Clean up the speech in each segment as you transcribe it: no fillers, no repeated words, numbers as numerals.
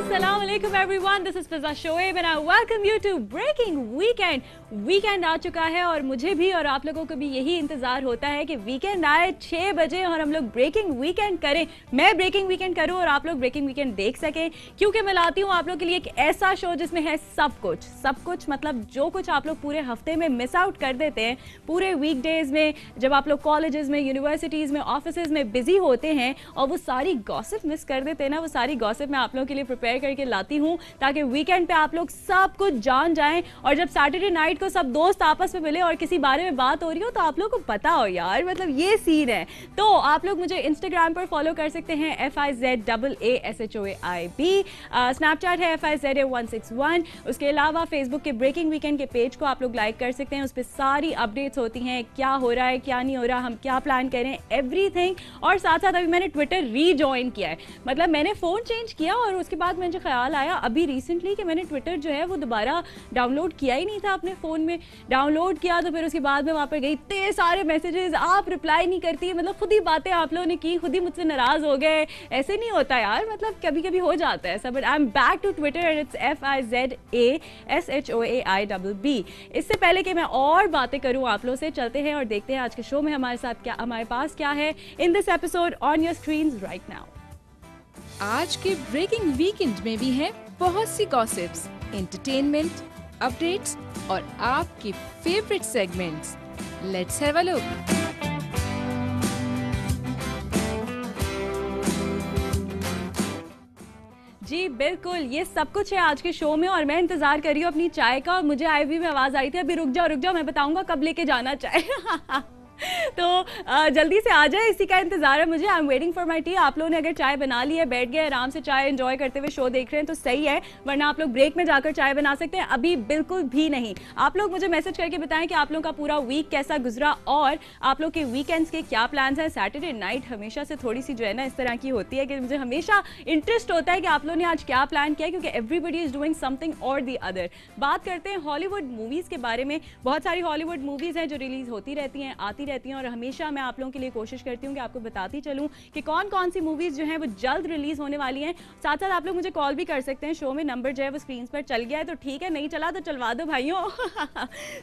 Assalamualaikum everyone, this is Fiza Shoaib and I welcome you to Breaking Weekend. Weekend आ चुका है और मुझे भी और आप लोगों को भी यही इंतजार होता है कि वीकेंड आए 6 बजे और हम लोग ब्रेकिंग वीकेंड करें, मैं ब्रेकिंग वीकेंड करूं और आप लोग ब्रेकिंग वीकेंड देख सकें, क्योंकि मैं लाती हूं आप लोग के लिए एक ऐसा शो जिसमें है सब कुछ मतलब जो कुछ आप लोग पूरे हफ्ते में मिस आउट कर देते हैं, पूरे वीकडेज में जब आप लोग कॉलेजेस में, यूनिवर्सिटीज में, ऑफिसेज में बिजी होते हैं और वो सारी गॉसिप मिस कर देते हैं ना, वो सारी गॉसिप मैं आप लोगों के लिए प्रिपेयर करके लाती हूँ ताकि वीकेंड पे आप लोग सब कुछ जान जाएं और जब सैटरडे नाइट को सब दोस्त आपस में मिले और किसी बारे में बात हो रही हो तो आप लोगों को पता हो यार, मतलब ये सीन है। तो आप लोग मुझे इंस्टाग्राम पर फॉलो कर सकते हैं FIZAASHOAIB, स्नैपचैट है FIZA161, उसके अलावा फेसबुक के ब्रेकिंग वीकेंड के पेज को आप लोग लाइक कर सकते हैं, उस पर सारी अपडेट्स होती हैं, क्या हो रहा है क्या नहीं हो रहा, हम क्या प्लान करें, एवरीथिंग। और साथ साथ अभी मैंने ट्विटर रीजॉइन किया है, मतलब मैंने फ़ोन चेंज किया और उसके बाद मुझे ख्याल आया अभी रिसेंटली कि मैंने ट्विटर जो है वो दोबारा डाउनलोड किया ही नहीं था अपने फ़ोन में। डाउनलोड किया तो फिर उसके बाद में वहाँ पर गई, इतने सारे मैसेजेस, आप रिप्लाई नहीं करती, मतलब खुद ही बातें आप लोगों ने की, खुद ही मुझसे नाराज़ हो गए। ऐसे नहीं होता यार, मतलब कभी कभी हो जाता है ऐसा। But I am back to Twitter and it's FIZASHOAIBB। इससे पहले कि मैं और बातें करूँ आप लोगों से, चलते हैं और देखते हैं आज के शो में हमारे साथ क्या, हमारे पास क्या है in this episode on your screen right now. आज के ब्रेकिंग वीकेंड में भी हैं बहुत सी गॉसिप्स, एंटरटेनमेंट, अपडेट्स और आपके favourite segments. Let's have a look. जी बिल्कुल, ये सब कुछ है आज के शो में और मैं इंतजार कर रही हूँ अपनी चाय का। और मुझे आईवी में आवाज आई थी अभी रुक जाओ मैं बताऊंगा कब लेके जाना चाय तो जल्दी से आ जाए, इसी का इंतजार है मुझे। I am waiting for my T. आप लोगों ने अगर चाय बना ली है, बैठ गए आराम से चाय एंजॉय करते हुए शो देख रहे हैं तो सही है, वरना आप लोग ब्रेक में जाकर चाय बना सकते हैं, अभी बिल्कुल भी नहीं। आप लोग मुझे मैसेज करके बताएं कि आप लोगों का पूरा वीक कैसा गुजरा और आप लोग के वीकेंड्स के क्या प्लान्स हैं। सैटरडे नाइट हमेशा से थोड़ी सी जो है ना इस तरह की होती है कि मुझे हमेशा इंटरेस्ट होता है कि आप लोगों ने आज क्या प्लान किया, क्योंकि एवरीबडी इज डूइंग समथिंग और दी अदर। बात करते हैं हॉलीवुड मूवीज़ के बारे में। बहुत सारी हॉलीवुड मूवीज़ हैं जो रिलीज होती रहती हैं, आती रहती हैं और हमेशा मैं आप लोगों के लिए कोशिश करती हूँ कि आपको बताती चलूँ कि कौन कौन सी मूवीज़ जो हैं वो जल्द रिलीज होने वाली हैं। साथ साथ आप लोग मुझे कॉल भी कर सकते हैं, शो में नंबर जो है वो स्क्रीन पर चल गया है तो ठीक है, नहीं चला तो चलवा दो भाइयों।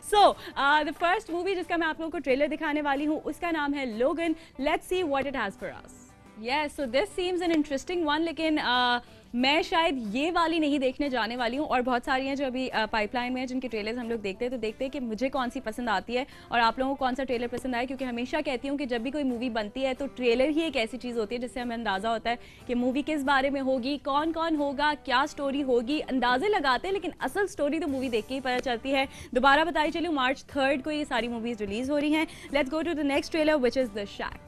सो द फर्स्ट मूवी जिसका मैं आप लोगों को ट्रेलर दिखाने वाली हूँ उसका नाम है लोगन। Let's see what it has for us. Yes, so this seems an interesting one, लेकिन मैं शायद ये वाली नहीं देखने जाने वाली हूँ और बहुत सारी हैं जो अभी पाइपलाइन में है जिनके ट्रेलर्स हम लोग देखते हैं, तो देखते हैं कि मुझे कौन सी पसंद आती है और आप लोगों को कौन सा ट्रेलर पसंद आए। क्योंकि हमेशा कहती हूँ कि जब भी कोई मूवी बनती है तो ट्रेलर ही एक ऐसी चीज़ होती है जिससे हमें अंदाज़ा होता है कि मूवी किस बारे में होगी, कौन कौन होगा, क्या स्टोरी होगी। अंदाजे लगाते हैं लेकिन असल स्टोरी तो मूवी देख के ही पता चलती है। दोबारा बताई चलूँ, March 3 को ये सारी मूवीज़ रिलीज़ हो रही हैं। Let's go to the next trailer which is the shack.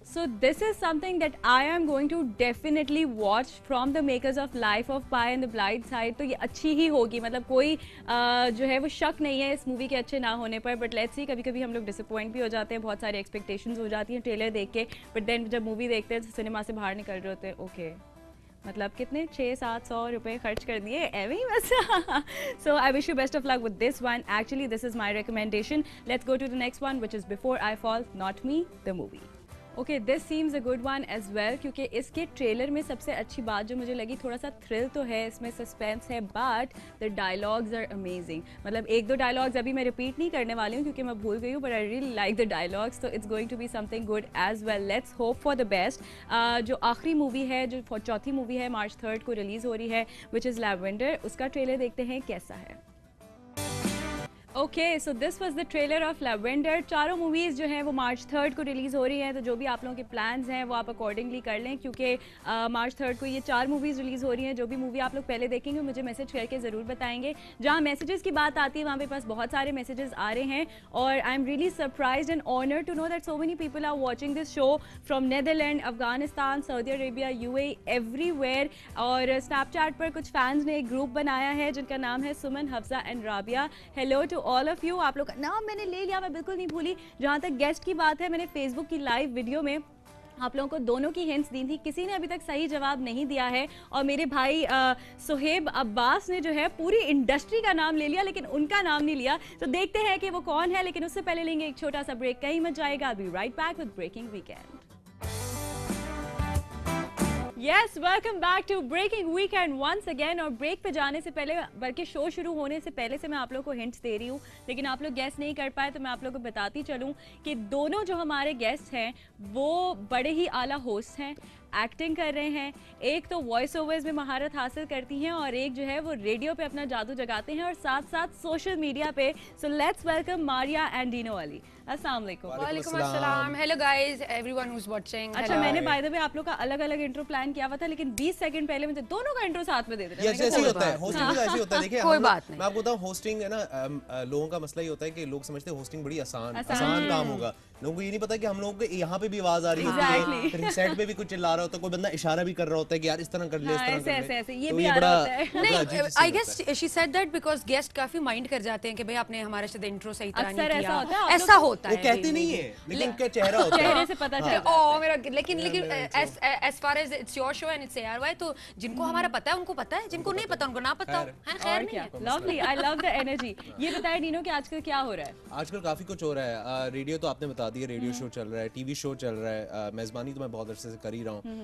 So this is something that I am going to definitely watch from the makers of Life of Pi and the Blind Side। तो ये अच्छी ही होगी, मतलब कोई जो है वो शक नहीं है इस मूवी के अच्छे ना होने पर। बट लेट्स सी, कभी कभी हम लोग डिसअपॉइंट भी हो जाते हैं, बहुत सारी एक्सपेक्टेशंस हो जाती हैं ट्रेलर देख के, बट देन जब मूवी देखते हैं तो सिनेमा से बाहर निकल रहे होते हैं ओके मतलब कितने 600-700 रुपए खर्च कर दिए एवं ही बस। So I wish you best of luck with this one. Actually this is my recommendation. Let's go to the next one which is before I fall not me the movie. Okay, this seems a good one as well, क्योंकि इसके trailer में सबसे अच्छी बात जो मुझे लगी, थोड़ा सा थ्रिल तो है इसमें, सस्पेंस है, but the dialogues are amazing. मतलब एक दो डायलॉग्स अभी मैं रिपीट नहीं करने वाली हूँ क्योंकि मैं भूल गई हूँ, but I really like the dialogues, तो it's going to be something good as well. Let's hope for the best. जो आखिरी मूवी है, जो चौथी मूवी है, March 3 को रिलीज़ हो रही है, विच इज़ लैवेंडर, उसका ट्रेलर देखते हैं कैसा है। Okay, so this was the trailer of lavender. चारों मूवीज़ जो हैं वो March 3 को रिलीज़ हो रही हैं, तो जो भी आप लोगों के प्लान्स हैं वो आप अकॉर्डिंगली कर लें, क्योंकि March 3 को ये 4 मूवीज़ रिलीज़ हो रही हैं। जो भी मूवी आप लोग पहले देखेंगे मुझे मैसेज करके ज़रूर बताएंगे। जहाँ मैसेजेस की बात आती है वहाँ पे पास बहुत सारे मैसेजेस आ रहे हैं और I am really surprised and honoured to know that so many people are watching this show from Netherland, Afghanistan, Saudi Arabia, UAE, everywhere. और स्नैपचैट पर कुछ फैंस ने एक ग्रुप बनाया है जिनका नाम है Suman, Hafza and Rabia. Hello to all of you. आप लोग का नाम मैंने ले लिया, मैं बिल्कुल नहीं भूली। जहाँ तक गेस्ट की बात है, मैंने फेसबुक की लाइव वीडियो में आप लोगों को दोनों की हिंट्स दी थी, किसी ने अभी तक सही जवाब नहीं दिया है और मेरे भाई सुहेब अब्बास ने जो है पूरी इंडस्ट्री का नाम ले लिया लेकिन उनका नाम नहीं लिया। तो देखते हैं कि वो कौन है, लेकिन उससे पहले लेंगे एक छोटा सा ब्रेक। कहीं मत जाएगा, I'll be right back with Breaking Weekend। Yes, welcome back to Breaking Weekend once again। और ब्रेक पे जाने से पहले, बल्कि शो शुरू होने से पहले से मैं आप लोगों को हिंट्स दे रही हूँ, लेकिन आप लोग गेस नहीं कर पाए, तो मैं आप लोगों को बताती चलूँ कि दोनों जो हमारे गेस्ट हैं वो बड़े ही आला होस्ट हैं, एक्टिंग कर रहे हैं। एक तो वॉइस ओवर्स में महारत हासिल करती हैं और एक जो है वो रेडियो पे अपना जादू जगाते हैं और साथ साथ सोशल मीडिया पे। So let's welcome Maria and Dino Ali. अस्सलाम वालेकुम। वालेकुम अस्सलाम। Hello guys, everyone who is watching. अच्छा, मैंने बाय द वे आप लोग का अलग अलग इंट्रो प्लान किया हुआ था, लेकिन 20 सेकंड पहले मुझे दोनों का इंट्रो साथ में दे देते हैं। ऐसे ही होता है, होस्टिंग में ऐसे ही होता है। देखिए कोई बात नहीं। मैं आपको बताऊं, होस्टिंग है ना, लोगों का मसला ये होता है कि लोग समझते हैं होस्टिंग बड़ी आसान काम होगा। लोगों को ये नहीं पता कि हम लोगों को यहाँ पे भी आवाज आ रही होती है, फिर सेट पे भी कुछ चिल्ला रहा होता है, कोई बंदा इशारा भी कर रहा होता है कि यार इस तरह कर ले, इस तरह कर ले। ऐसे ये भी आ रहा होता है। नहीं, I guess she said that because guest काफी माइंड कर जाते हैं कि भाई आपने हमारे साथ इंट्रो सही तरह नहीं किया। ऐसा होता है, वो कहते नहीं है, लेकिन उनका चेहरा होता है, चेहरे से पता चलता है। ओ मेरा, लेकिन as far as it's your show and it's ARY, तो जिनको हमारा पता है उनको पता है, जिनको नहीं पता उनको ना पता है। खैर क्या lovely, I love the energy. ये बताया नीनो कि आजकल क्या हो रहा है? आजकल काफी कुछ हो रहा है। रेडियो तो आपने बता दिया, रेडियो शो चल रहा है, टीवी शो चल रहा है, मेजबानी तो मैं बहुत अरसे से कर ही रहा हूँ।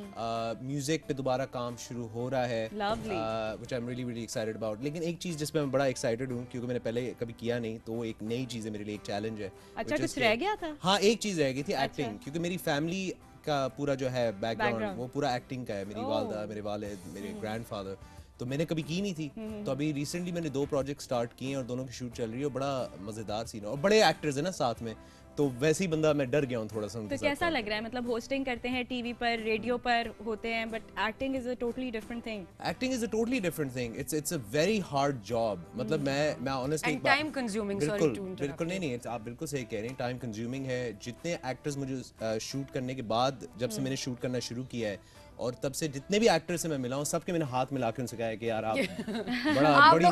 म्यूजिक पे दोबारा काम शुरू हो रहा है, which I am really really excited about. लेकिन एक चीज जिस पे मैं बड़ा एक्साइटेड हूँ, क्योंकि मैंने पहले कभी किया नहीं, तो वो एक नई चीज है मेरे लिए, एक चैलेंज है। अच्छा, कुछ रह गया था? हाँ, एक चीज रह गई थी, एक्टिंग। क्योंकि मेरी फैमिली का पूरा जो है बैकग्राउंड वो पूरा एक्टिंग का है। मेरी वालदा, मेरे वालिद, मेरे ग्रैंडफादर, तो मैंने कभी की नहीं थी। तो अभी रिसेंटली मैंने 2 प्रोजेक्ट स्टार्ट किए हैं और दोनों की शूट चल रही है। बड़ा मजेदार सीन है और बड़े एक्टर्स हैं ना साथ में, तो वैसे ही बंदा मैं डर गया हूँ थोड़ा सा। तो कैसा लग रहा है? मतलब होस्टिंग करते हैं, टीवी पर, रेडियो पर होते हैं, but acting is a totally different thing. Acting is a totally different thing. It's a very hard job. मतलब मैं honestly and time consuming. Sorry to interrupt. बिल्कुल नहीं, आप बिल्कुल सही कह रहे हैं, टाइम कंज्यूमिंग है। जितने एक्टर्स मुझे शूट करने के बाद, जब से मैंने शूट करना शुरू किया है, और तब से जितने भी एक्टर से मैं मिला हूँ, सबके मैंने हाथ मिला के उनसे कहा है कि यार आप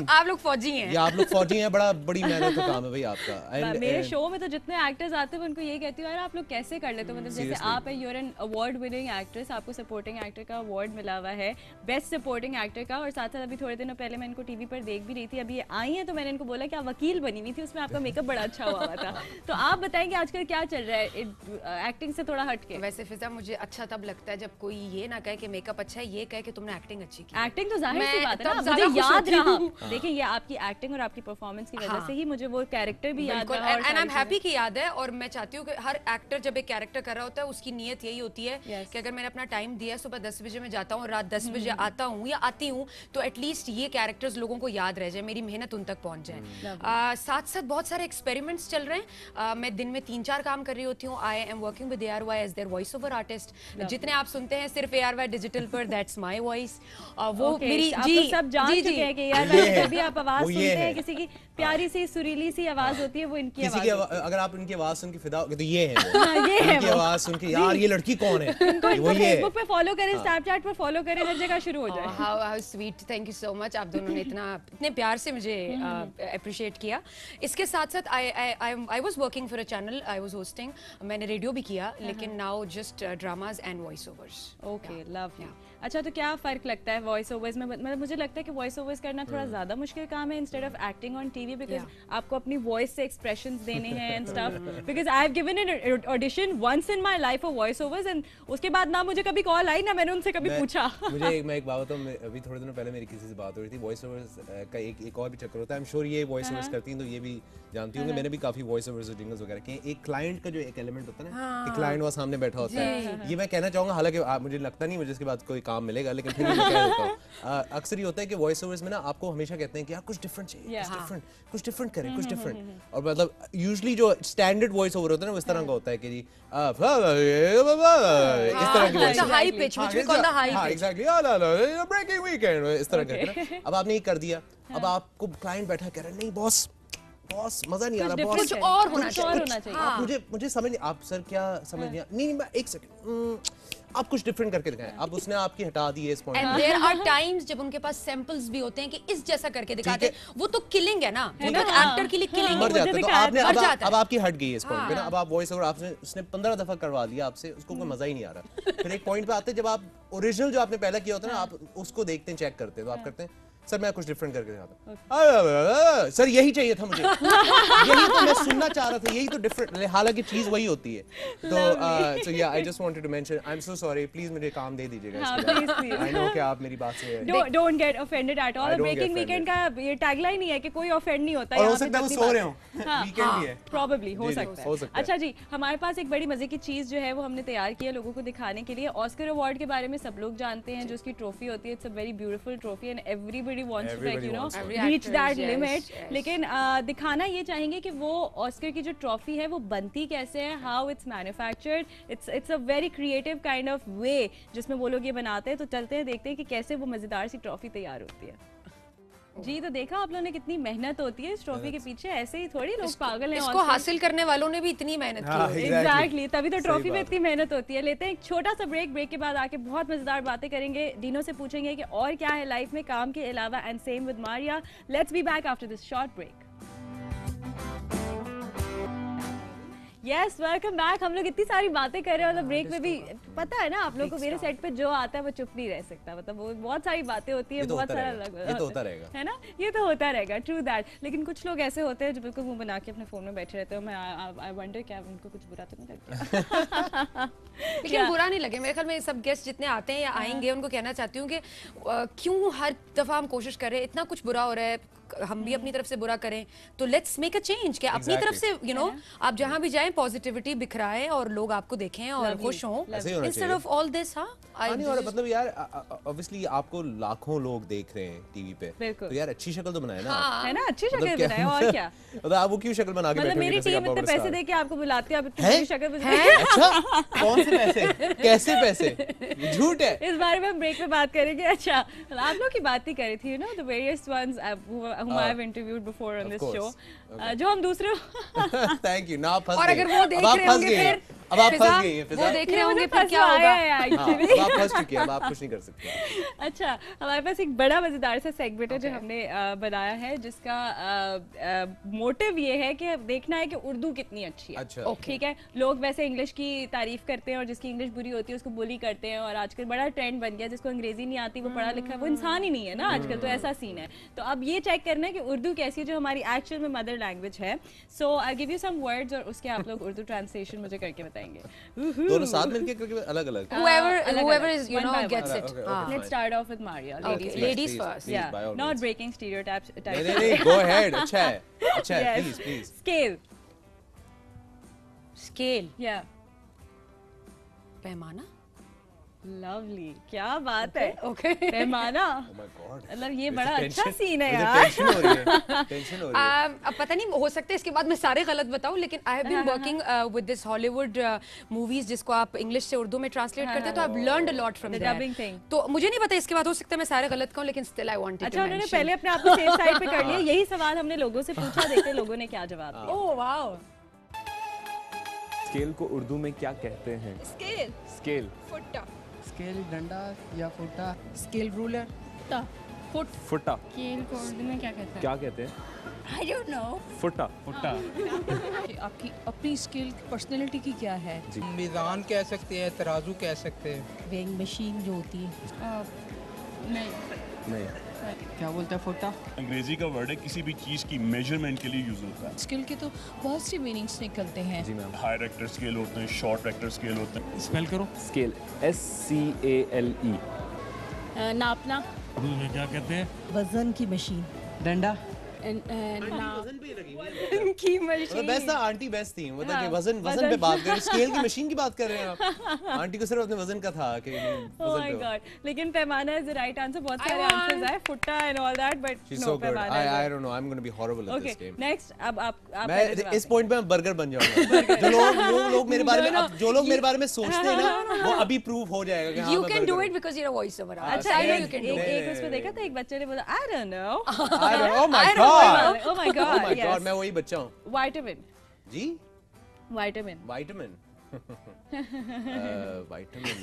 आप लोग फौजी हैं, या आप लोग फौजी हैं, बड़ी मेहनत का काम है भाई आपका। मेरे शो में तो जितने एक्टर्स आते हैं उनको यही कहती हूँ, यार आप लोग कैसे कर लेते हो? मतलब जैसे आप है, you're an award winning actress, आपको सपोर्टिंग एक्टर का अवार्ड मिला हुआ है, बेस्ट सपोर्टिंग एक्टर का। और साथ साथ अभी थोड़े दिनों पहले मैं इनको टीवी पर देख भी रही थी, अभी ये आई है, तो मैंने इनको बोला कि आप वकील बनी हुई थी, उसमें आपका मेकअप बड़ा अच्छा हुआ था। तो आप बताएंगे आजकल क्या चल रहा है एक्टिंग से थोड़ा हटके? वैसे फिजा, मुझे अच्छा तब लगता है जब कोई ये ना कहे कि मेकअप अच्छा है, ये कहे कि तुमने एक्टिंग अच्छी की। एक्टिंग तो जाहिर सी बात है ना, मुझे याद रहा। देखिए, ये आपकी एक्टिंग और आपकी परफॉर्मेंस की वजह से ही मुझे वो कैरेक्टर भी याद रहा। एंड आई एम हैप्पी कि याद है। और मैं चाहती हूँ कि हर एक्टर जब एक कैरेक्टर कर रहा होता है, उसकी नीयत यही होती है कि अगर मैंने अपना टाइम दिया, सुबह 10 बजे मैं जाता हूँ, रात 10 बजे आता हूँ या आती हूँ, तो एटलीस्ट ये कैरेक्टर्स लोगों को याद रह जाए, मेरी मेहनत उन तक पहुंच जाए। साथ साथ बहुत सारे एक्सपेरिमेंट्स चल रहे हैं। मैं दिन में 3-4 काम कर रही होती हूँ। I am working with ARY as their voice over artist. जितने आप सुनते हैं सिर्फ ARY डिजिटल पर, दैट्स माय वॉइस। वो मेरी जी सब जान चुके हैं कि यार जब भी आप आवाज सुनते हैं, किसी की प्यारी सी सुरीली सी आवाज होती है, वो इनकी आवाज है। अगर आप इनकी आवाज सुन के फिदा हो गए तो ये है ये इनकी आवाज सुन के यार ये लड़की कौन है, वो ये है। फेसबुक पे फॉलो करें, स्नैपचैट पे फॉलो करें, हर जगह शुरू हो जाए। How sweet, thank you so much. आप दोनों ने इतने प्यार से मुझे अप्रिशिएट किया। इसके साथ साथ I was working for a channel, I was hosting. मैंने रेडियो भी किया, लेकिन now just dramas and voice overs. Okay, lovely. अच्छा, तो क्या फर्क लगता है वॉइस ओवर्स में? मतलब मुझे लगता है कि वॉइस ओवर्स करना थोड़ा ज्यादा मुश्किल काम है instead of acting on TV, because आपको अपनी वॉइस से एक्सप्रेशंस देने हैं and stuff. Because I have given an audition once in my life for voice overs, and उसके बाद ना मुझे कभी कॉल आई, ना मैंने उनसे कभी पूछा। मैं एक बात बताऊं, अभी थोड़े दिनों पहले मेरी किसी से बात हो रही थी, वॉइस ओवर्स का एक और भी चक्कर होता है। आई एम श्योर ये वॉइस ओवर्स करती हैं तो ये भी जानती होंगे, मैंने भी काफी वॉइस ओवर्स और जिंगल्स वगैरह किए। एक क्लाइंट का जो एक एलिमेंट होता है ना, कि क्लाइंट वहाँ सामने बैठा होता है, ये मैं कहना चाहूंगा, हालांकि मुझे लगता नहीं मुझे इसके बाद कोई काम मिलेगा, लेकिन फिर मैं कह देता हूं। अक्सर ये होता है कि वॉइस ओवर्स में ना आपको हमेशा कहते हैं कि यार कुछ डिफरेंट चाहिए, कुछ डिफरेंट करें, कुछ डिफरेंट। और मतलब यूजुअली जो स्टैंडर्ड वॉइस ओवर होता है ना, वो इस तरह का होता है कि जी इस तरह की voice, high pitch, which we call the high pitch. Exactly, Breaking Weekend इस तरह का। अब आपने ये कर दिया, अब आपको क्लाइंट बैठा कह रहा है नहीं बॉस मजा नहीं आ रहा, बॉस कुछ और होना चाहिए। मुझे समझ नहीं, आप सर क्या समझ नहीं, मैं एक सेकंड, आप कुछ डिफरेंट करके दिखाएं। अब उसने आपकी हटा दी है इस point. And there are times जब उनके पास सैंपल्स भी होते हैं कि इस जैसा करके दिखाते हैं, वो तो किलिंग है ना, वो तो एक्टर के लिए किलिंग मर जाता है। तो आपने अब आपकी हट गई है इस पॉइंट पे ना, अब आप वॉइस ओवर आपने उसने 15 दफा करवा लिया आपसे, उसको कोई मजा ही नहीं आ रहा। फिर एक पॉइंट पे आते हैं जब आप ओरिजिनल जो आपने पहला किया होता है ना, आप उसको देखते हैं, चेक करते हैं, तो आप करते हैं सर मैं कुछ डिफरेंट करके दिखाता हूँ, सर यही चाहिए था मुझे, यही तो मैं सुनना चाह रहा था, यही तो डिफरेंट, हालांकि चीज वही होती है। तो या I just wanted to mention, I am so sorry, please मुझे काम दे दीजिएगा। आई नो कि आप मेरी बात से don't get offended at all. Breaking Weekend का ये टैगलाइन ही है कि कोई ऑफेंड नहीं होता। और हो सकता है वो सो रहे हो, वीकेंड भी है, प्रोबेबली हो सकता है। अच्छा जी, हमारे पास एक बड़ी मजे की चीज जो है वो हमने तैयार की है लोगों को दिखाने के लिए। ऑस्कर अवार्ड के बारे में सब लोग जानते हैं, जो उसकी ट्रॉफी होती है, it's a very beautiful trophy and everybody wants to like you know reach that limit. लेकिन दिखाना ये चाहेंगे कि वो ऑस्कर की जो ट्रॉफी है वो बनती कैसे है, how it's manufactured, it's a very creative kind of वे जिसमें वो लोग ये बनाते हैं। तो चलते हैं देखते हैं कि कैसे वो मजेदार सी ट्रॉफी तैयार होती है। जी, तो देखा आप लोगों ने कितनी मेहनत होती है इस ट्रॉफी के पीछे, ऐसे ही थोड़ी लोग पागल हैं। इसको हासिल करने वालों ने भी इतनी मेहनत की है। एग्जैक्टली, तभी तो ट्रॉफी में इतनी मेहनत होती है। लेते हैं एक छोटा सा ब्रेक, ब्रेक के बाद आके बहुत मजेदार बातें करेंगे। डीनो से पूछेंगे कि और क्या है लाइफ में काम के अलावा, and same with Maria. Let's be back after this short break. Yes, welcome back. हम लोग इतनी सारी बातें कर रहे हैं, मतलब ब्रेक में भी पता है ना आप लोगों को, मेरे सेट पे जो आता है वो चुप नहीं रह सकता, मतलब वो बहुत सारी बातें होती है, बहुत सारा ये तो होता रहेगा, है ना, ये तो होता रहेगा, ट्रू दैट। लेकिन कुछ लोग ऐसे होते हैं जो बिल्कुल मुंह बना के अपने फोन में बैठे रहते हैं। मैं आई वंडर क्या उनको कुछ बुरा तो नहीं लगता? लेकिन बुरा नहीं लगे मेरे ख्याल में। सब गेस्ट जितने आते हैं या आएंगे उनको कहना चाहती हूँ कि क्यों हर दफा हम कोशिश कर रहे हैं, इतना कुछ बुरा हो रहा है, हम भी अपनी तरफ से बुरा करें, तो लेट्स मेक अ चेंज। क्या अपनी तरफ से यू नो आप जहां भी जाएं पॉजिटिविटी बिखराएं और लोग आपको देखें और खुश हों, इंस्टेड ऑफ ऑल दिस। हाँ, और मतलब यार ऑब्वियसली आपको लाखों लोग देख रहे हैं टीवी पे, तो यार अच्छी शक्ल तो बनाए ना, है ना, अच्छी शक्ल बनाए, और क्या। मतलब आप वो क्यों शक्ल बना के बैठे? मतलब मेरी टीम इतने पैसे दे के आपको बुलाती है, आप इतनी अच्छी शक्ल बनाए। अच्छा, कौन से पैसे, कैसे पैसे, झूठ है। इस बारे में हम ब्रेक में बात करेंगे। अच्छा, आप लोग की बात ही करी थी, you know the various ones whom I have interviewed before on this show, जो हम दूसरे थैंक यू ना फंस गए। और अगर वो देख रहे होंगे फिर अब आप फंस गई हैं, वो देख रहे होंगे फिर क्या होगा? अब आप फंस चुके हैं, अब आप कुछ नहीं कर सकते। अच्छा, हमारे पास एक बड़ा मजेदार सा सेगमेंट है जो हमने बनाया है, जिसका मोटिव ये है कि देखना है कि उर्दू कितनी अच्छी है। अच्छा, ठीक है, लोग वैसे इंग्लिश की तारीफ करते हैं और जिसकी इंग्लिश बुरी होती है उसको बुली करते हैं, और आजकल बड़ा ट्रेंड बन गया जिसको अंग्रेजी नहीं आती वो पढ़ा लिखा वो इंसान ही नहीं है ना आजकल, तो ऐसा सीन है। तो अब ये चेक करना है कि उर्दू कैसी है जो हमारी एक्चुअल में मदर लैंग्वेज है। So I give you some words और उसके आप लोग उर्दू ट्रांसलेशन मुझे करके बताएंगे। दोनों साथ मिलके करके अलग-अलग? Whoever is you know gets it. Let's start off with Maria. Ladies first. Yeah, not breaking stereotypes. नहीं, go ahead. अच्छा है, please. Scale. Yeah. पैमाना. लवली, क्या बात है। ओके, पैमाना। Oh my God. मतलब ये बड़ा अच्छा सीन है यार। टेंशन हो रही है। अब पता नहीं हो सकता है इसके बाद मैं सारे गलत बताऊं, लेकिन I have been working with this Hollywood movies जिसको आप इंग्लिश से उर्दू में ट्रांसलेट करते हैं, तो I have learned a lot from there. तो मुझे नहीं पता इसके बाद हो सकता है मैं सारे गलत कहूं, लेकिन स्टिल आई वांटेड टू। अच्छा, उन्होंने पहले अपने आप को सेफ साइड पे कर लिया। यही सवाल हमने लोगों से पूछा, देखते हैं लोगों ने क्या जवाब दिया। Oh wow. स्केल को उर्दू में क्या कहते हैं? स्केल फुट्टा। स्केल डंडा या फुट्टा। Scale ruler. फुट्टा। स्केल को उर्दू में क्या कहते हैं? क्या कहते हैं? I don't know. फुट्टा। आपकी अपनी स्किल पर्सनैलिटी की क्या है? मीज़ान कह सकते हैं, तराजू कह सकते हैं। वेइंग मशीन जो होती है। नहीं। क्या बोलता है फुट्टा? अंग्रेजी का वर्ड है, किसी भी चीज़ की मेजरमेंट के लिए यूज होता है। स्किल के तो बहुत सी मीनिंग्स निकलते हैं। जी मैम। हाई रेक्टर स्केल होते हैं, शॉर्ट रेक्टर स्केल होते हैं। स्पेल करो। Scale SCALE। नापना। उर्दू में क्या कहते हैं? वजन की मशीन। डंडा। वजन पे लगी हुई है। की मशीन। बेस्ट था, आंटी बेस्ट थी, मतलब कि वजन पे बात कर रहे हैं, स्केल की मशीन की बात कर रहे हैं आप। आंटी को सिर्फ अपने वजन का था कि Oh my God. लेकिन पैमाना is the right answer. बहुत सारे आंसर्स आए, फुट्टा and all that, but She's no, so good. पैमाना is I don't know. I'm going to be horrible at this Okay, game. next. अब आप मैं इस पॉइंट पे मैं बर्गर बन जाऊंगा। जो लोग मेरे बारे में जो लोग मेरे बारे में सोचते हैं ना, वो अभी प्रूव हो जाएगा कि हाँ You मैं can burger do हूँ। it because you're a voice over. अच्छा, you can do it. एक उसमें देखा था, एक बच्चे ने बोला I don't know. Oh my God. Oh my God. Oh my Yes. God. मैं वही बच्चा हूँ। Vitamin. जी? Vitamin. Vitamin. Vitamin.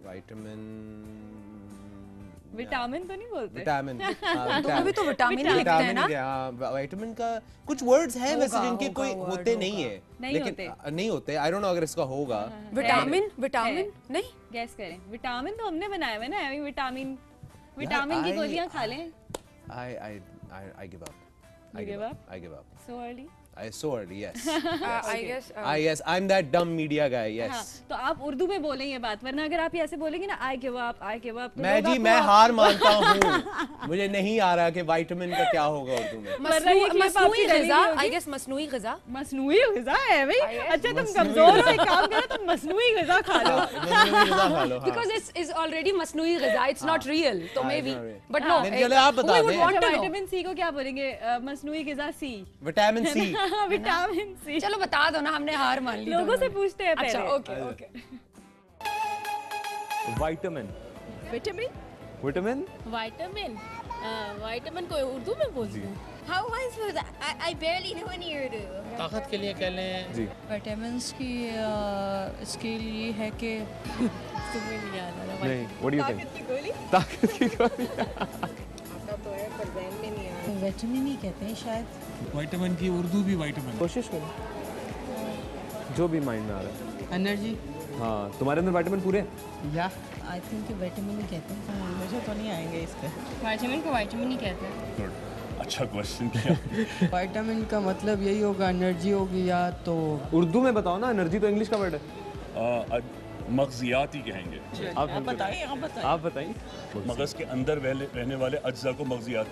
Vitamin. Vitamin तो नहीं बोलते? विटामिन। तुम्हें भी तो विटामिन ही लिखते हैं ना? विटामिन का कुछ वर्ड्स हैं वैसे जिनके कोई होते नहीं है, नहीं लेकिन नहीं होते। आई डोंट नो अगर इसका होगा। विटामिन नहीं गैस करें। विटामिन तो हमने बनाया हुआ है ना, विटामिन की गोलियां खा लें। I give up. You give up? I give up. So early? So early, yes. I Yes, I'm that dumb media guy, yes. हाँ, तो आप उर्दू में बोलें ये बात, वरना अगर आप ऐसे बोलेंगे ना I give up, तो मैं जी मैं हार मानता हूँ। मुझे नहीं आ रहा कि विटामिन का क्या होगा उर्दू में। मसनूई ग़िज़ा, I guess मसनूई ग़िज़ा। मसनूई ग़िज़ा है भाई। अच्छा तुम कमजोर हो, एक काम करो तुम मसनूई ग़िज़ा खा लो। Because it's already मसनूई ग़िज़ा, it's not real, तो maybe, but no. चलो आप बता दें। विटामिन सी को क्या बोलेंगे? मसनूई ग़िज़ा सी। Vitamin C. Vitamin C. चलो बता दो ना, हमने हार मान ली। लोगों से पूछते हैं पहले। अच्छा, ओके। विटामिन। विटामिन को उर्दू में बोलते हैं। How am I supposed to? I barely know any Urdu. ताकत के लिए कह लें जी। विटामिन्स की स्केल ये है कि तुम्हें नहीं याद आ रहा। नहीं, what do you think? ताकत की गोली? ताकत की गोली। आता तो है पर ज़हन में नहीं आ रहा। विटामिन ही कहते हैं शायद। विटामिन की उर्दू भी विटामिन। कोशिश करो। जो भी माइंड में आ रहा है। एनर्जी। हाँ, तुम्हारे अंदर विटामिन पूरे हैं? या आई थिंक विटामिन ही कहते हैं। मुझे तो नहीं आएंगे इसके। विटामिन को विटामिन ही कहते हैं। अच्छा क्वेश्चन किया। विटामिन का मतलब यही होगा एनर्जी होगी या तो। उर्दू में बताओ ना, एनर्जी तो इंग्लिश का वर्ड है। मग़ज़ियात ही कहेंगे। आप बताइए। मगज़ के अंदर रहने वाले अज्जा को मग़ज़ियात।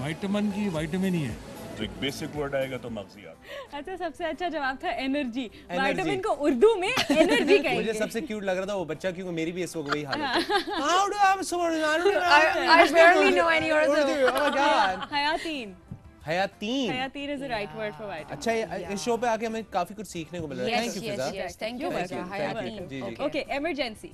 विटामिन की विटामिन ही है, तो एक बेसिक वर्ड आएगा तो मग़ज़ियात। अच्छा, सबसे अच्छा जवाब था एनर्जी। विटामिन को उर्दू में एनर्जी कहेंगे। मुझे सबसे क्यूट लग रहा था वो बच्चा, क्योंकि मेरी भी इस वक्त वही हालत है। I barely know any Urdu. Oh my God. हयातीन is the right word for vitamin. अच्छा, इस शो पे आके हमें काफी कुछ सीखने को मिल रहा है। Thank you Fiza. Yes, thank you Fiza. हयातीन। जी। Okay, emergency.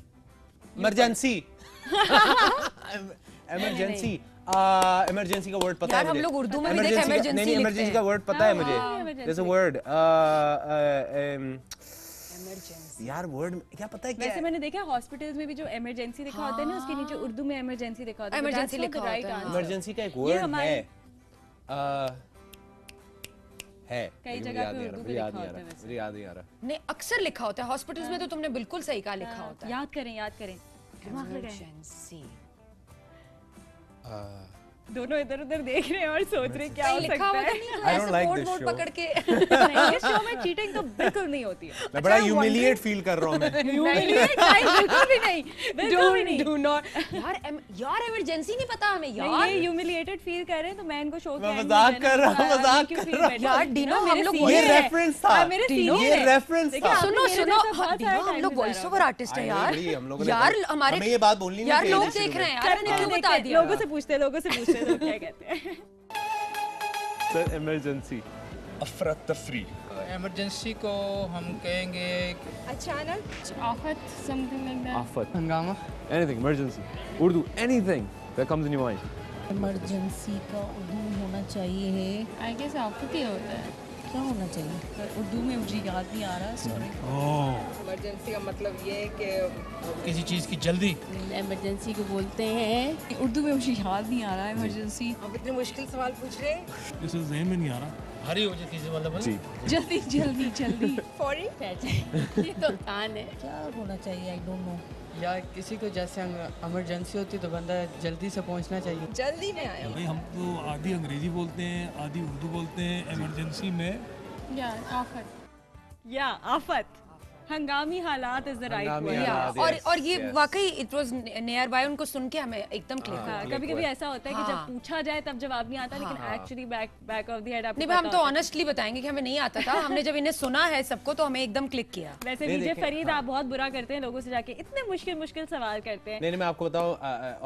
इमरजेंसी का वर्ड पता है यार, मुझे। हम लोग उर्दू में भी देख emergency नहीं, लिखते इमरजेंसी हैं। का वर्ड पता है मुझे। emergency। There's a word यार, वर्ड क्या पता है क्या वैसे मैंने देखा हॉस्पिटल्स में भी जो इमरजेंसी लिखा होता है ना, उसके नीचे उर्दू में इमरजेंसी लिखा होता है। Emergency लिखा होता है। इमरजेंसी का एक वर्ड है। कई जगह पे उर्दू में लिखा होता है वैसे। मुझे याद नहीं आ रहा। नहीं, अक्सर लिखा होता है हॉस्पिटल्स में, तो तुमने बिल्कुल सही कहा, लिखा होता है। याद करें। दिमाग लगाएं। Emergency। दोनों इधर उधर देख रहे हैं और सोच रहे हैं क्या हो लिखा सकता हुआ है। तो नहीं है, I don't ऐसे like board this board show. पकड़ के। नहीं, इस शो में चीटिंग तो बिल्कुल नहीं होती है। मैं बड़ा ह्यूमिलिएट फील कर रहा हूँ मैं। बिल्कुल भी नहीं। Do not। यार इमरजेंसी नहीं पता हमें यार। ये ह्यूमिलिएटेड फील कर रहे हैं तो मैं इनको शो मैं मजाक कर रहा हूँ। यार डिनो, हम लोग ये रेफरेंस था। ये रेफरेंस था। सुनो डिनो, डिनो, हम लोग वॉइस ओवर आर्टिस्ट हैं यार। हम लोग यार हमारे हमें ये बात बोलनी नहीं यार, चाहिए लोग शुरू देख में। रहे हैं यार, मैंने क्यों बता दिया? लोगों से पूछते तो क्या कहते हैं। Sir, emergency. अफरा तफरी। इमरजेंसी को हम कहेंगे अचानक। आफत, something like that. आफत। हंगामा। Anything, emergency. Urdu, anything that comes in your mind. Emergency का उर्दू में होना चाहिए है। I guess आफत ही होता है। क्या होना चाहिए? उर्दू में मुझे याद नहीं आ रहा, सॉरी। इमरजेंसी का मतलब ये है कि किसी चीज़ की जल्दी। इमरजेंसी को बोलते हैं, उर्दू में मुझे याद नहीं आ रहा है इमरजेंसी। आप इतने मुश्किल सवाल पूछ रहे हैं। जैसे ज़हन में नहीं आ रहा। हरी हो जाती है मतलब। जी। जल्दी। फौरी। ये तो आसान है। क्या होना चाहिए? I don't know. या किसी को जैसे इमरजेंसी होती तो बंदा जल्दी से पहुंचना चाहिए। जल्दी में आया। भाई हम तो आधी अंग्रेजी बोलते हैं, आधी उर्दू बोलते हैं। इमरजेंसी में या आफत, हंगामी हालात इज द राइट वर्ड। और ये वाकई इट वाज नियर बाय, उनको सुन के हमें एकदम क्लिक हुआ। कभी-कभी ऐसा होता है कि जब पूछा जाए तब जवाब नहीं आता, लेकिन actually back of the head आपको नहीं, हम तो ऑनेस्टली बताएंगे कि हमें नहीं आता था। हमने जब इन्हें सुना है सबको, तो हमें एकदम क्लिक किया। वैसे विजय फरीद, आप बहुत बुरा करते हैं लोगों से जाके, इतने मुश्किल सवाल करते हैं। नहीं, मैं आपको बताऊं,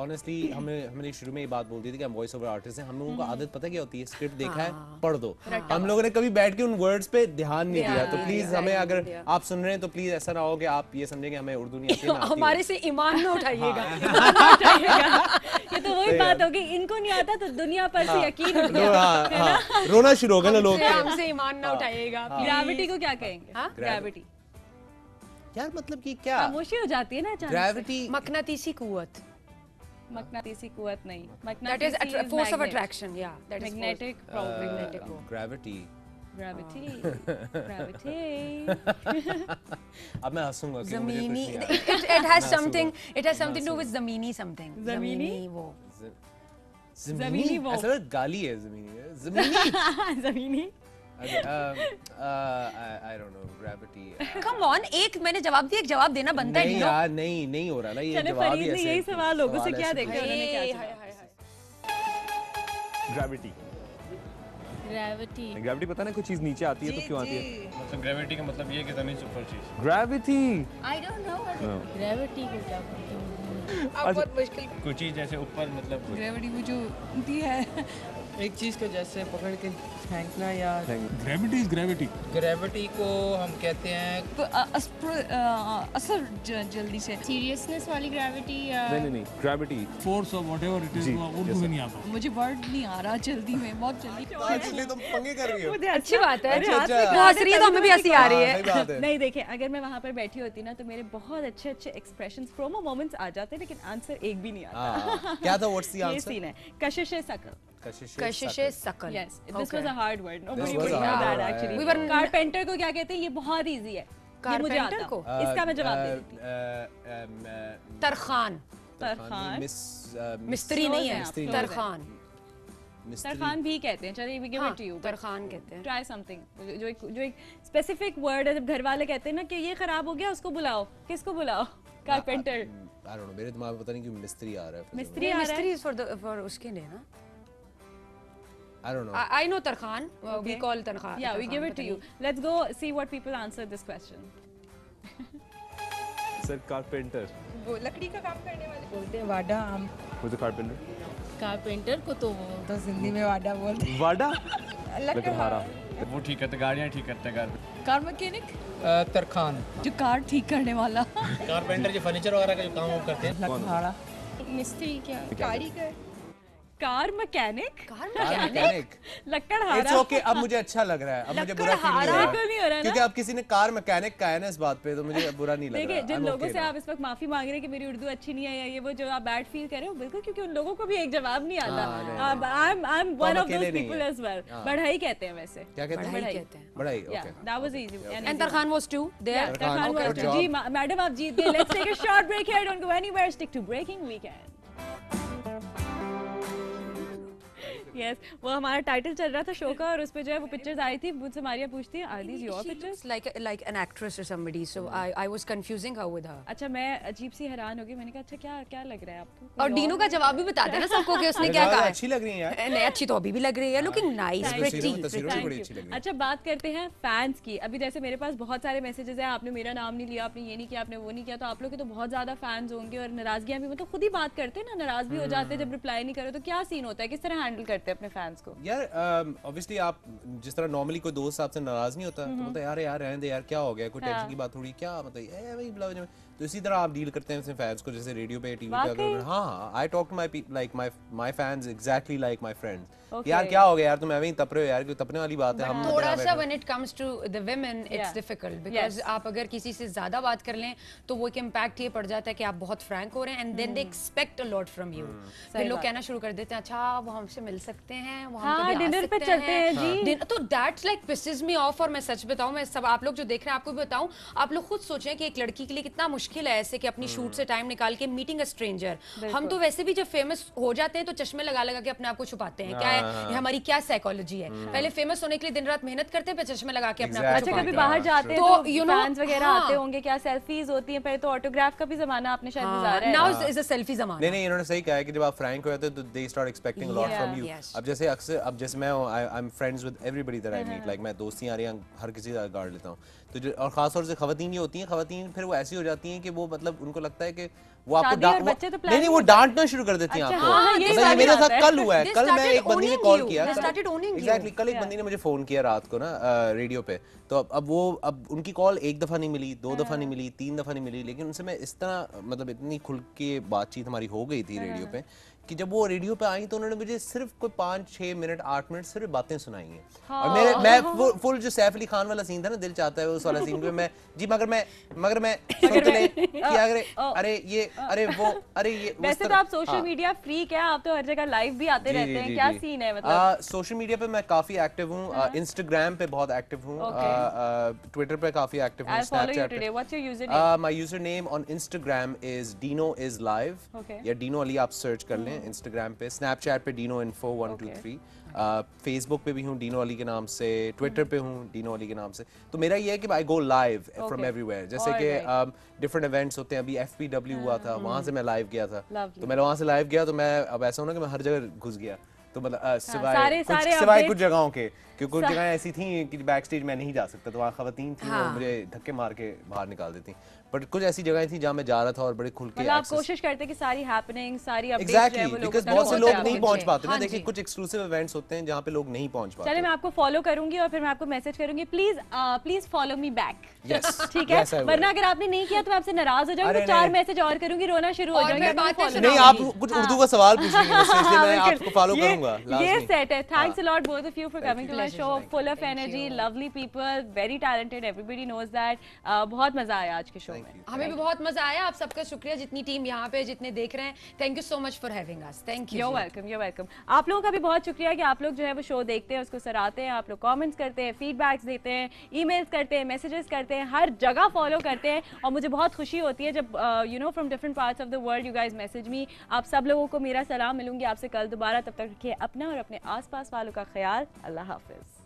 ऑनेस्टली हमने शुरू में ये बात बोल दी थी कि हम वॉइस ओवर आर्टिस्ट हैं। हम लोगों को आदत पता क्या होती है, स्क्रिप्ट देखा है, पढ़ दो। हम लोगों ने कभी बैठ के उन वर्ड्स पे ध्यान नहीं दिया। तो प्लीज हमें, अगर आप सुन रहे हैं तो प्लीज ऐसा ना हो कि आप ये समझेंगे हमें उर्दू नहीं आती। हमारे से ईमान न उठाइएगा। ये तो वही बात होगी, इनको नहीं आता तो दुनिया पर से यकीन उठ गया। रोना शुरू हो गया ना लोग। हमसे ईमान न उठाइएगा। ग्रेविटी को क्या कहेंगे? ग्रेविटी यार मतलब कि क्या खामोशी हो जाती है ना अचानक। ग्रेविटी मकनातीसी कुव्वत। मकनातीसी कुव्वत नहीं, That is force of attraction, yeah, that is magnetic gravity gravity gravity अब मैं हंसूंगा क्योंकि मुझे ज़मीनी कुछ नहीं आता। it has something to do with ज़मीनी something ज़मीनी? वो ज़मीनी वो। ऐसा लगता है गाली है ज़मीनी ज़मीनी ज़मीनी I don't know gravity come on एक मैंने जवाब दिया एक जवाब देना बनता है नहीं नीनो। यार नहीं हो रहा ना ये चले जवाब ही फरीद ने ऐसे यही सवाल लोगों से क्या ऐसे देखा उन्होंने क्या हाय, जवाब? हाय, हाय। ग्रेविटी ग्रेविटी ग्रेविटी पता ना कोई चीज नीचे आती है तो क्यों आती है मतलब ग्रेविटी का मतलब ये कि जमीन से ऊपर चीज gravity I don't know gravity को क्या बोलते हैं अब बहुत मुश्किल कोई चीज जैसे ऊपर मतलब ग्रेविटी वो जो होती है एक चीज़ को जैसे पकड़ के फेंकना या ग्रेविटी इज ग्रेविटी ग्रेविटी को हम कहते हैं असर जल्दी से सीरियसनेस वाली ग्रेविटी या नहीं ग्रेविटी फोर्स और व्हाटएवर इट इज जी, उर्दू yes, में नहीं आता मुझे वर्ड नहीं आ रहा जल्दी में बहुत जल्दी इसलिए तुम पंगे कर रही हो मुझे अच्छी बात है अच्छा, अच्छा। वो हंस रही है तो हमें भी हंसी आ रही है सही बात है नहीं देखिए अगर मैं वहाँ पर बैठी होती ना तो मेरे बहुत अच्छे अच्छे एक्सप्रेशंस प्रोमो मोमेंट्स आ जाते लेकिन आंसर एक भी नहीं आता क्या था व्हाट्स द ये आंसर सीन है कशिश शकल कशिश सकल Yes, this was a hard word. Nobody was would a know hard that word, actually. We were- Carpenter को क्या कहते हैं? ये बहुत easy है. ये मुझे Carpenter आता को? इसका मैं जवाब दे देती तरखान तरखान मिस्त्री नहीं है मिस्त्री नहीं। तरखान तरखान भी कहते हैं. चलिए we give it to you. तरखान कहते हैं Try something. जो एक specific word है जब घर वाले कहते हैं ना कि ये खराब हो गया उसको बुलाओ. किसको बुलाओ? Carpenter. I don't know मेरे दिमाग में पता नहीं क्यों मिस्त्री आ रहा है मिस्त्री आ रहा है. मिस्त्री इज फॉर उसके लिए ना I don't know I know तरखान we Okay. call तरखान Yeah, we give it to you. Let's go see what people answered this question. Sir carpenter वो लकड़ी का काम करने वाले बोलते हैं वाडा हम व्हाट इज कारपेंटर कारपेंटर को तो तो हिंदी में वाडा बोलते हैं वाडा लकड़हारा वो ठीक करते गाड़ियां ठीक करते हैं कार मैकेनिक तरखान जो कार ठीक करने वाला कारपेंटर जो फर्नीचर वगैरह का जो काम वो करते हैं लकड़हारा मिस्त्री क्या कारीगर कार मैकेनिक मैकेनिक लकड़हारा इट्स ओके अब मुझे अच्छा लग रहा है अब मुझे बुरा फील नहीं हो बिल्कुल नहीं हो रहा रहा ना। क्योंकि अब किसी ने कार मैकेनिक का है ना इस बात पे तो मुझे अब बुरा नहीं लग रहा देखिए जिन I'm लोगों okay से now. आप इस वक्त माफी मांग रहे हैं कि मेरी उर्दू अच्छी नहीं है या ये वो जो आप बैड फील कर रहे हो बिल्कुल क्योंकि उन लोगों को भी एक जवाब नहीं आता आई एम वन ऑफ अकेले दोस नहीं पीपल हैं। एज वेल बढ़ाई कहते हैं वैसे क्या कहते हैं बढ़ाई कहते हैं बढ़ाई या okay that was easy and तरखान was too there तरखान okay, was good job. जी मैडम आप जीत गए let's take a short break here don't go anywhere stick to Breaking Weekend yes वो हमारा टाइटल चल रहा था शो का और उस पे जो है वो पिक्चर्स आई थी मुझसे मारिया पूछती है are these your pictures like an actress or somebody so I was confusing her with her अच्छा मैं अजीब सी हैरान हो गई मैंने कहा अच्छा क्या क्या लग रहा है आपको और डीनो का जवाब भी बता देना सबको कि उसने मेरे क्या ख्याल कहा से है अच्छी लग रही है यार नहीं अच्छी तो अभी भी लग रही है लुकिंग नाइस तस्वीरों में प्रिटी बड़ी अच्छी लग रही है अच्छा बात करते हैं फैंस की अभी जैसे मेरे पास बहुत सारे मैसेजेस हैं आपने मेरा नाम नहीं लिया आपने ये नहीं किया आपने वो नहीं किया तो आप लोग के तो बहुत ज्यादा फैंस होंगे और नाराजगियां भी मतलब खुद ही बात करते हैं ना नाराज भी हो जाते हैं जब रिप्लाई नहीं करे तो क्या सीन होता है किस तरह हैंडल करते हैं अपने फैंस को यार ऑब्वियसली आप जिस तरह नॉर्मली कोई दोस्त आपसे नाराज नहीं होता तो बोलता है यार रहने दे यार क्या हो गया कोई टेंशन की बात थोड़ी क्या मतलब ये भाई ब्ला बजा तो इसी तरह आप डील करते हैं अपने फैंस को जैसे रेडियो पे टीवी पे अगर हाँ I talk to my fans exactly like my friends यार क्या हो गया यार तुम ऐਵੇਂ ही तप रहे हो यार कोई तपने वाली बात है हम थोड़ा सा when it comes to the women it's difficult because आप अगर किसी से ज्यादा बात कर लें तो वो एक इम्पैक्ट ये पड़ जाता है कि आप बहुत फ्रैंक हो रहे हैं and then they expect a lot from you फिर लोग कहना शुरू कर देते हैं अच्छा वो हमसे मिल सकते हैं वो हम कभी आ डिनर पे सकते चलते हैं जी तो that's like pisses me off और मैं सच बताऊं मैं सब आप लोग जो देख रहे हैं आपको भी बताऊं आप लोग खुद सोचें कि एक लड़की के लिए कितना मुश्किल है ऐसे कि अपनी शूट से टाइम निकाल के मीटिंग अ स्ट्रेंजर हम तो वैसे भी जब फेमस हो जाते हैं तो चश्मे लगा लगा के अपने आप को छुपाते हैं क्या है हमारी क्या साइकोलॉजी है पहले फेमस होने के लिए दिन रात मेहनत करते हैं फिर चश्मे लगा के अपने आप को अच्छा कभी छुपाते हैं बाहर जाते हैं तो, तो you know, फैंस वगैरह हाँ। आते होंगे क्या सेल्फीज होती हैं पहले तो ऑटोग्राफ का भी जमाना आपने शायद गुजारा है नाउ इज अ सेल्फी जमाना नहीं इन्होंने सही कहा है कि जब आप फ्रैंक हो जाते हो तो they start expecting a lot from you yes. अब जैसे अक्सर अब जैसे मैं I am friends with everybody that I meet like मैं दोस्तियां आ रही हैं हर किसी का गाड़ लेता हूं तो जो और खास तौर से खवातीन ये होती हैं खवातीन फिर वो ऐसी हो जाती हैं कि वो मतलब उनको लगता है कि वो आपको नहीं वो डांटना शुरू कर देती हैं आपको ये मेरे साथ कल हुआ है कल मैं एक बंदी ने कॉल किया एग्जैक्टली कल एक बंदी ने मुझे फोन किया रात को ना रेडियो पे तो अब उनकी कॉल एक दफा नहीं मिली 2 दफा नहीं मिली 3 दफा नहीं मिली लेकिन उनसे मैं इस तरह मतलब इतनी खुल के बातचीत हमारी हो गई थी रेडियो पे कि जब वो रेडियो पे आई तो उन्होंने मुझे सिर्फ कोई 5-6 मिनट 8 मिनट सिर्फ बातें सुनाई हैं। और मैं फुल जो सैफ अली खान वाला सीन था ना, दिल चाहता है उस वाला सीन पे मैं जी मगर मैं सुन तो ले कि अरे ये अरे वो अरे ये। वैसे तो आप सोशल मीडिया फ्रीक है, आप तो हर जगह लाइव भी आते रहते हैं, क्या सीन है मतलब? सोशल मीडिया पे मैं काफी एक्टिव हूँ, इंस्टाग्राम पे बहुत एक्टिव हूँ, ट्विटर पे काफी एक्टिव हूँ, स्नैपचैट पे। What's your username? My username on Instagram is Dino is live या Dino Ali आप सर्च कर लें इंस्टाग्राम पे, स्नैपचैट पे Dino Info 123, फेसबुक पे भी हूँ डीनो अली के नाम से, ट्विटर पे हूँ डीनो अली के नाम से। तो मेरा ये है कि आई गो लाइव फ्रॉम एवरीवेयर, जैसे कि डिफरेंट इवेंट्स होते हैं, अभी FPW हुआ था, वहाँ से मैं लाइव गया था, तो मैं वहाँ से लाइव गया तो मैं अब ऐसा होना कि मैं हर जगह घुस गया, तो मतलब सिवाय कुछ जगहों के, क्योंकि कुछ जगह ऐसी थी कि बैक स्टेज मैं नहीं जा सकता, तो वहाँ खवातीन थी और मुझे धक्के मार के बाहर निकाल देती, बट कुछ ऐसी जगह थी जहाँ मैं जा रहा था और बड़े खुल के आप कोशिश करते हैं कि सारी हैपनिंग, सारी अपडेट्स जो है वो लोगों तक बहुत से लोग नहीं पहुंच पाते ना। देखिए कुछ एक्सक्लूसिव इवेंट्स होते हैं जहाँ पे लोग नहीं पहुंच पाते। चलिए मैं आपको फॉलो करूंगी और फिर मैं आपको मैसेज करूंगी, प्लीज फॉलो मी बैक, ठीक है? वरना अगर आपने नहीं किया तो मैं आपसे नाराज हो जाऊंगी, तो 4 मैसेज और करूंगी, रोना शुरू हो जाएंगे। नहीं, आप कुछ उर्दू का सवाल पूछेंगे मुझसे, मैं आपको फॉलो करूंगा। ये सेट है। Thanks a lot both of you for coming to my show, full of energy, lovely people, very talented, everybody knows that. बहुत मजा आया आज के शो में, हमें भी बहुत मजा आया। आप सबका शुक्रिया, जितनी टीम यहाँ पे, जितने देख रहे हैं, thank you so much for having us. Thank you. You're welcome। आप लोगों का भी बहुत शुक्रिया कि आप लोग जो है वो शो देखते हैं, उसको सराहते हैं, आप लोग कमेंट्स करते हैं, फीडबैक्स देते हैं, ईमेल्स करते हैं, मैसेजेस करते हैं, हर जगह फॉलो करते हैं, और मुझे बहुत खुशी होती है जब you know from different parts of the world you guys message me. आप सब लोगों को मेरा सलाम, मिलूंगी आपसे कल दोबारा, तब तक रखिए अपना और अपने आसपास वालों का ख्याल। अल्लाह हाफिज।